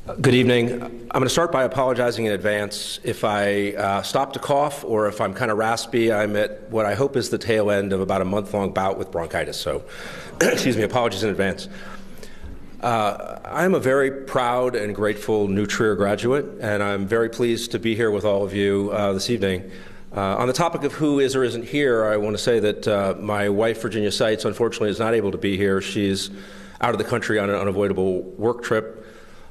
Good evening. I'm going to start by apologizing in advance if I stop to cough or if I'm kind of raspy. I'm at what I hope is the tail end of about a month-long bout with bronchitis, so excuse me, apologies in advance. I'm a very proud and grateful New Trier graduate, and I'm very pleased to be here with all of you this evening. On the topic of who is or isn't here, I want to say that my wife, Virginia Seitz, unfortunately is not able to be here. She's out of the country on an unavoidable work trip.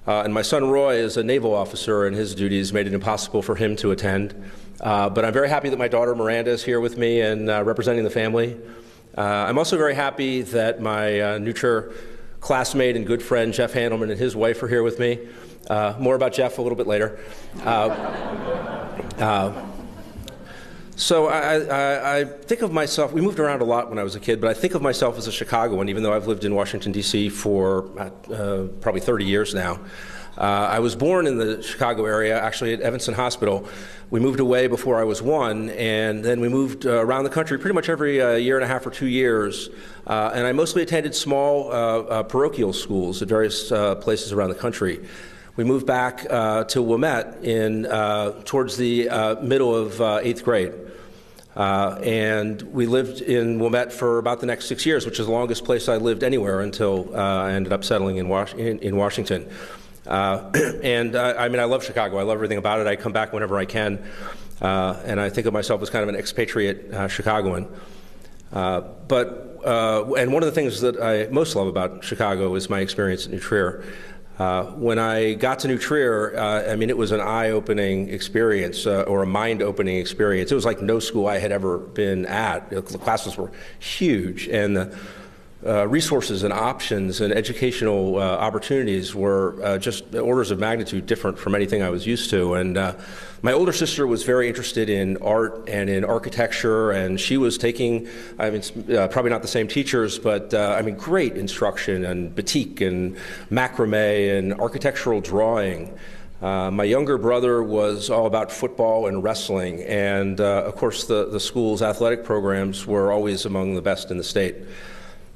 And my son Roy is a naval officer, and his duties made it impossible for him to attend. But I'm very happy that my daughter Miranda is here with me and representing the family. I'm also very happy that my New Trier classmate and good friend Jeff Handelman and his wife are here with me. More about Jeff a little bit later. So I think of myself, we moved around a lot when I was a kid, but I think of myself as a Chicagoan, even though I've lived in Washington, D.C. for probably 30 years now. I was born in the Chicago area, actually at Evanston Hospital. We moved away before I was 1, and then we moved around the country pretty much every year and a half or 2 years. And I mostly attended small parochial schools at various places around the country. We moved back to Wilmette towards the middle of 8th grade. And we lived in Wilmette for about the next 6 years, which is the longest place I lived anywhere until I ended up settling in Washington. I mean, I love Chicago. I love everything about it. I come back whenever I can. And I think of myself as kind of an expatriate Chicagoan. And one of the things that I most love about Chicago is my experience at New Trier. When I got to New Trier, I mean, it was an eye-opening experience or a mind-opening experience. It was like no school I had ever been at. The classes were huge, and the resources and options and educational opportunities were just orders of magnitude different from anything I was used to. And my older sister was very interested in art and in architecture, and she was taking, I mean, probably not the same teachers, but I mean, great instruction and batik and macrame and architectural drawing. My younger brother was all about football and wrestling, and of course the school's athletic programs were always among the best in the state.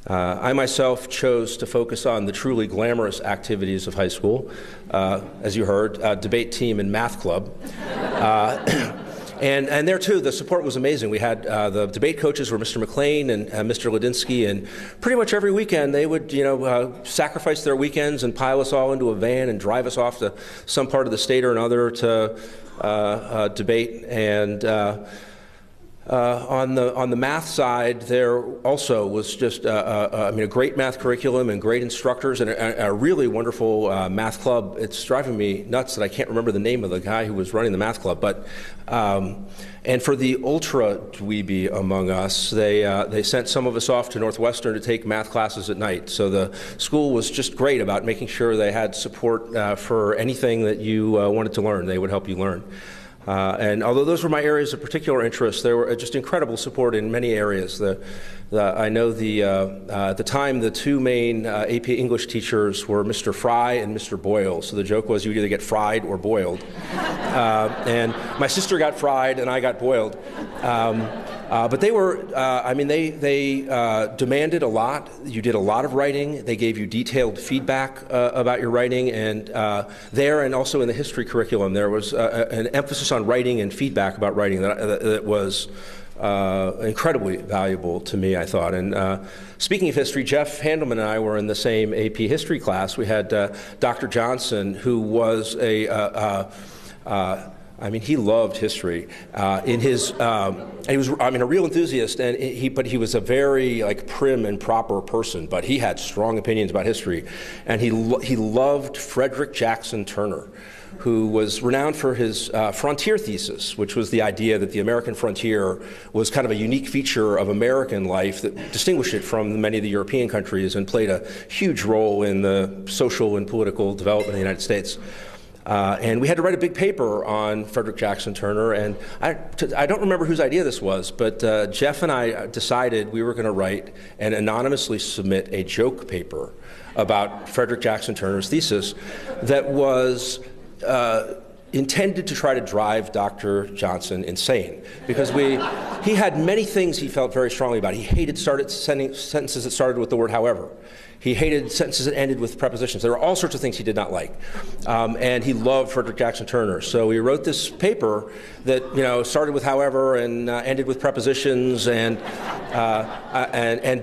I myself chose to focus on the truly glamorous activities of high school, as you heard, debate team and math club. And there too, the support was amazing. We had the debate coaches were Mr. McLean and Mr. Ladinsky, and pretty much every weekend they would, sacrifice their weekends and pile us all into a van and drive us off to some part of the state or another to debate. And on the math side, there also was just a great math curriculum and great instructors and a really wonderful math club. It's driving me nuts that I can't remember the name of the guy who was running the math club. But and for the ultra dweeby among us, they sent some of us off to Northwestern to take math classes at night. So the school was just great about making sure they had support for anything that you wanted to learn. They would help you learn. And although those were my areas of particular interest, there were just incredible support in many areas. I know at the time the two main AP English teachers were Mr. Fry and Mr. Boyle. So the joke was you would either get fried or boiled. And my sister got fried and I got boiled. But they were, they demanded a lot. You did a lot of writing. They gave you detailed feedback about your writing. And there and also in the history curriculum, there was an emphasis on writing and feedback about writing that was incredibly valuable to me, I thought. And speaking of history, Jeff Handelman and I were in the same AP history class. We had Dr. Johnson, who was he loved history. He was, a real enthusiast, but he was a very prim and proper person. But he had strong opinions about history, and he loved Frederick Jackson Turner, who was renowned for his frontier thesis, which was the idea that the American frontier was kind of a unique feature of American life that distinguished it from many of the European countries and played a huge role in the social and political development of the United States. And we had to write a big paper on Frederick Jackson Turner, and I don't remember whose idea this was, but Jeff and I decided we were going to write and anonymously submit a joke paper about Frederick Jackson Turner's thesis that was intended to try to drive Dr. Johnson insane, because he had many things he felt very strongly about. He hated sentences that started with the word however. He hated sentences that ended with prepositions. There were all sorts of things he did not like. And he loved Frederick Jackson Turner. So he wrote this paper that, started with however and ended with prepositions and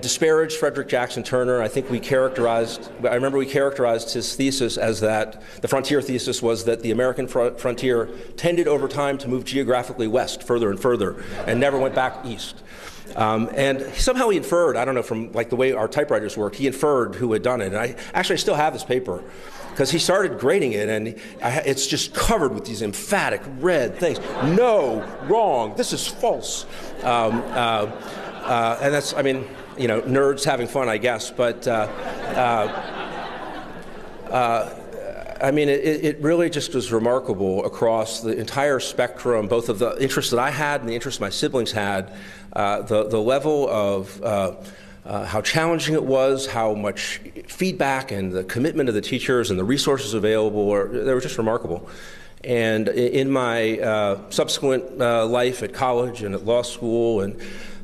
disparaged Frederick Jackson Turner. I remember we characterized his thesis as that the frontier thesis was that the American frontier tended over time to move geographically west, further and further, and never went back east. And somehow he inferred, I don't know, from like the way our typewriters worked, he inferred who had done it. And I still have this paper because he started grading it, and it's just covered with these emphatic red things. No, wrong, this is false. And that's, nerds having fun, I guess. But it really just was remarkable across the entire spectrum, both of the interests that I had and the interests my siblings had, the level of how challenging it was, how much feedback and the commitment of the teachers and the resources available, they were just remarkable. And in my subsequent life at college and at law school and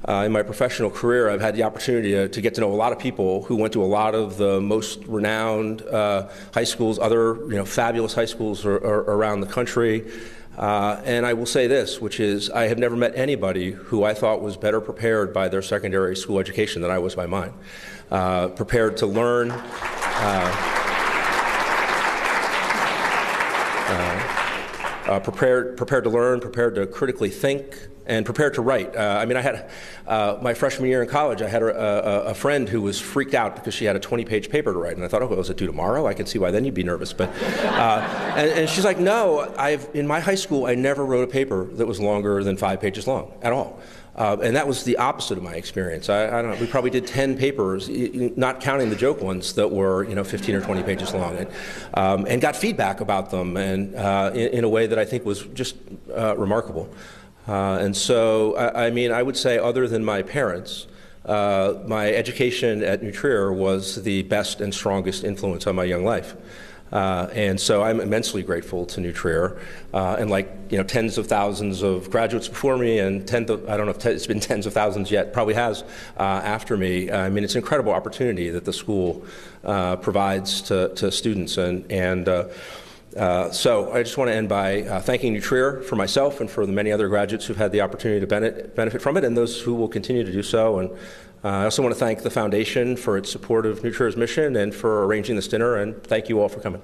in my professional career, I've had the opportunity to get to know a lot of people who went to a lot of the most renowned high schools, other fabulous high schools around the country. And I will say this, which is I have never met anybody who I thought was better prepared by their secondary school education than I was by mine. Prepared to learn. Prepared to learn, prepared to critically think, and prepared to write. I had my freshman year in college, I had a friend who was freaked out because she had a 20-page paper to write, and I thought, was it due tomorrow? I can see why then you'd be nervous. But and she's like, no, in my high school, I never wrote a paper that was longer than 5 pages long at all. And that was the opposite of my experience. I don't know, we probably did 10 papers, not counting the joke ones that were 15 or 20 pages long, and got feedback about them and in a way that I think was just remarkable. And so, I would say other than my parents, my education at New Trier was the best and strongest influence on my young life. And so I'm immensely grateful to New Trier, and tens of thousands of graduates before me, and I don't know if it's been tens of thousands yet, probably has after me. It's an incredible opportunity that the school provides to students, so I just want to end by thanking New Trier for myself and for the many other graduates who've had the opportunity to benefit from it, and those who will continue to do so. And I also want to thank the Foundation for its support of New Trier's mission and for arranging this dinner, and thank you all for coming.